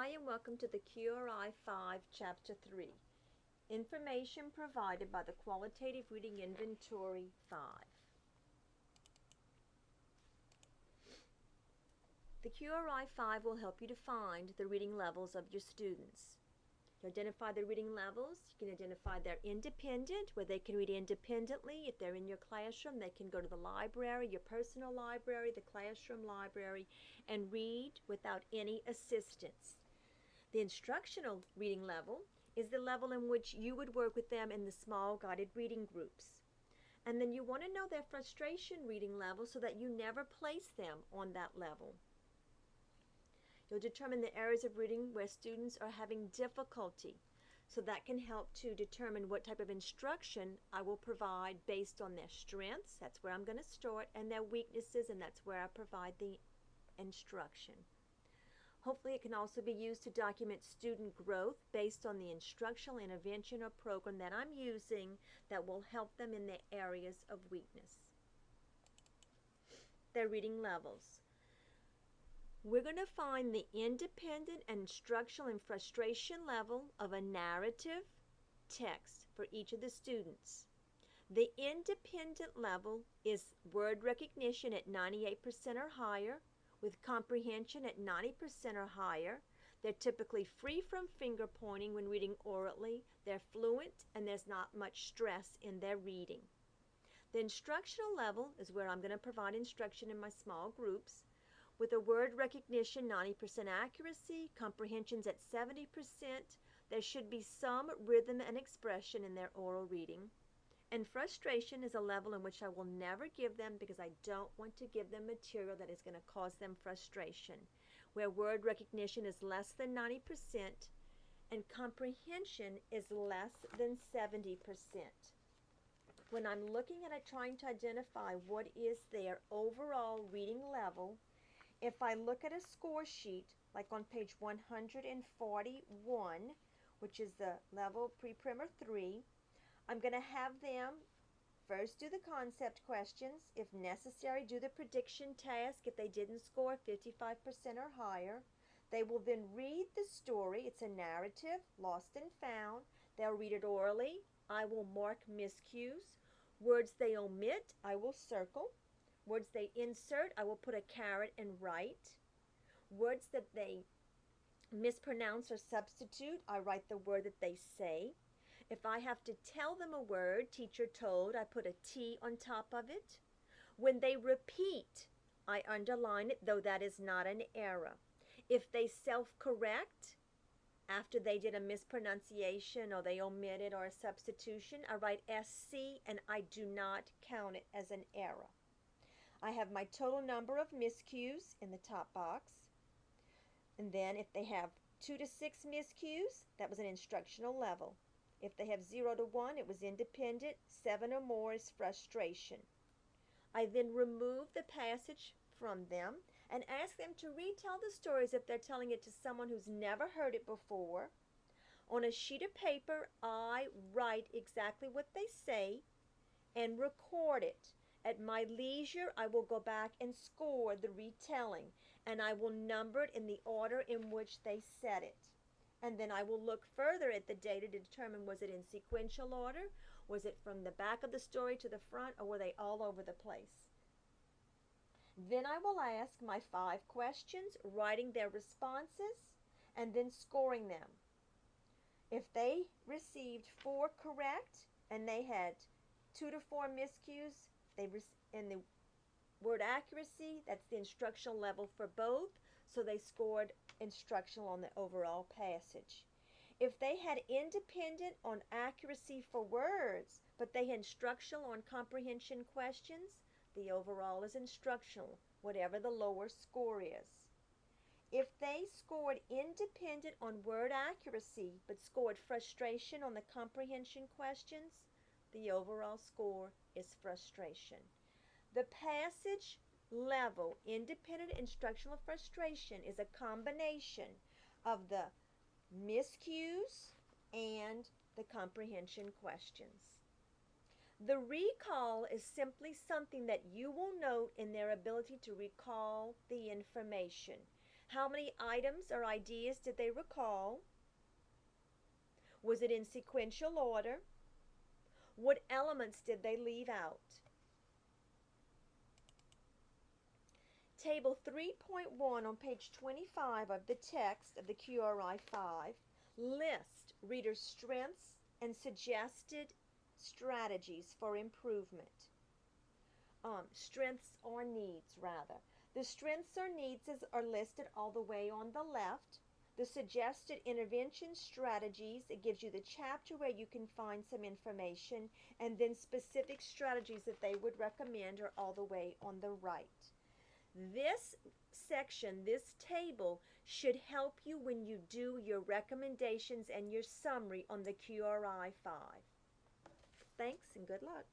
Hi and welcome to the QRI-5 Chapter 3. Information provided by the Qualitative Reading Inventory 5. The QRI-5 will help you to find the reading levels of your students. You identify the reading levels. You can identify their independent, where they can read independently. If they're in your classroom, they can go to the library, your personal library, the classroom library, and read without any assistance. The instructional reading level is the level in which you would work with them in the small guided reading groups. And then you want to know their frustration reading level so that you never place them on that level. You'll determine the areas of reading where students are having difficulty. So that can help to determine what type of instruction I will provide based on their strengths. That's where I'm going to start, and their weaknesses, and that's where I provide the instruction. Hopefully it can also be used to document student growth based on the instructional intervention or program that I'm using that will help them in their areas of weakness. Their reading levels. We're going to find the independent and instructional and frustration level of a narrative text for each of the students. The independent level is word recognition at 98% or higher, with comprehension at 90% or higher. They're typically free from finger pointing when reading orally. They're fluent, and there's not much stress in their reading. The instructional level is where I'm going to provide instruction in my small groups, with a word recognition 90% accuracy, comprehensions at 70%. There should be some rhythm and expression in their oral reading. And frustration is a level in which I will never give them because I don't want to give them material that is going to cause them frustration, where word recognition is less than 90% and comprehension is less than 70%. When I'm looking at it, trying to identify what is their overall reading level, if I look at a score sheet, like on page 141, which is the level pre-primer 3, I'm going to have them first do the concept questions. If necessary, do the prediction task if they didn't score 55% or higher. They will then read the story. It's a narrative, lost and found. They'll read it orally. I will mark miscues. Words they omit, I will circle. Words they insert, I will put a caret and write. Words that they mispronounce or substitute, I write the word that they say. If I have to tell them a word, teacher told, I put a T on top of it. When they repeat, I underline it, though that is not an error. If they self-correct, after they did a mispronunciation or they omitted or a substitution, I write SC and I do not count it as an error. I have my total number of miscues in the top box. And then if they have 2 to 6 miscues, that was an instructional level. If they have 0 to 1, it was independent. 7 or more is frustration. I then remove the passage from them and ask them to retell the stories if they're telling it to someone who's never heard it before. On a sheet of paper, I write exactly what they say and record it. At my leisure, I will go back and score the retelling, and I will number it in the order in which they said it. And then I will look further at the data to determine, was it in sequential order? Was it from the back of the story to the front, or were they all over the place? Then I will ask my 5 questions, writing their responses, and then scoring them. If they received 4 correct and they had 2 to 4 miscues, in the word accuracy, that's the instructional level for both, so they scored instructional on the overall passage. If they had independent on accuracy for words, but they had instructional on comprehension questions, the overall is instructional, whatever the lower score is. If they scored independent on word accuracy, but scored frustration on the comprehension questions, the overall score is frustration. The passage level, independent instructional frustration, is a combination of the miscues and the comprehension questions. The recall is simply something that you will note in their ability to recall the information. How many items or ideas did they recall? Was it in sequential order? What elements did they leave out? Table 3.1 on page 25 of the text of the QRI-5 lists readers' strengths and suggested strategies for improvement. Strengths or needs, rather. The strengths or needs are listed all the way on the left. The suggested intervention strategies, it gives you the chapter where you can find some information, and then specific strategies that they would recommend are all the way on the right. This section, this table, should help you when you do your recommendations and your summary on the QRI-5. Thanks and good luck.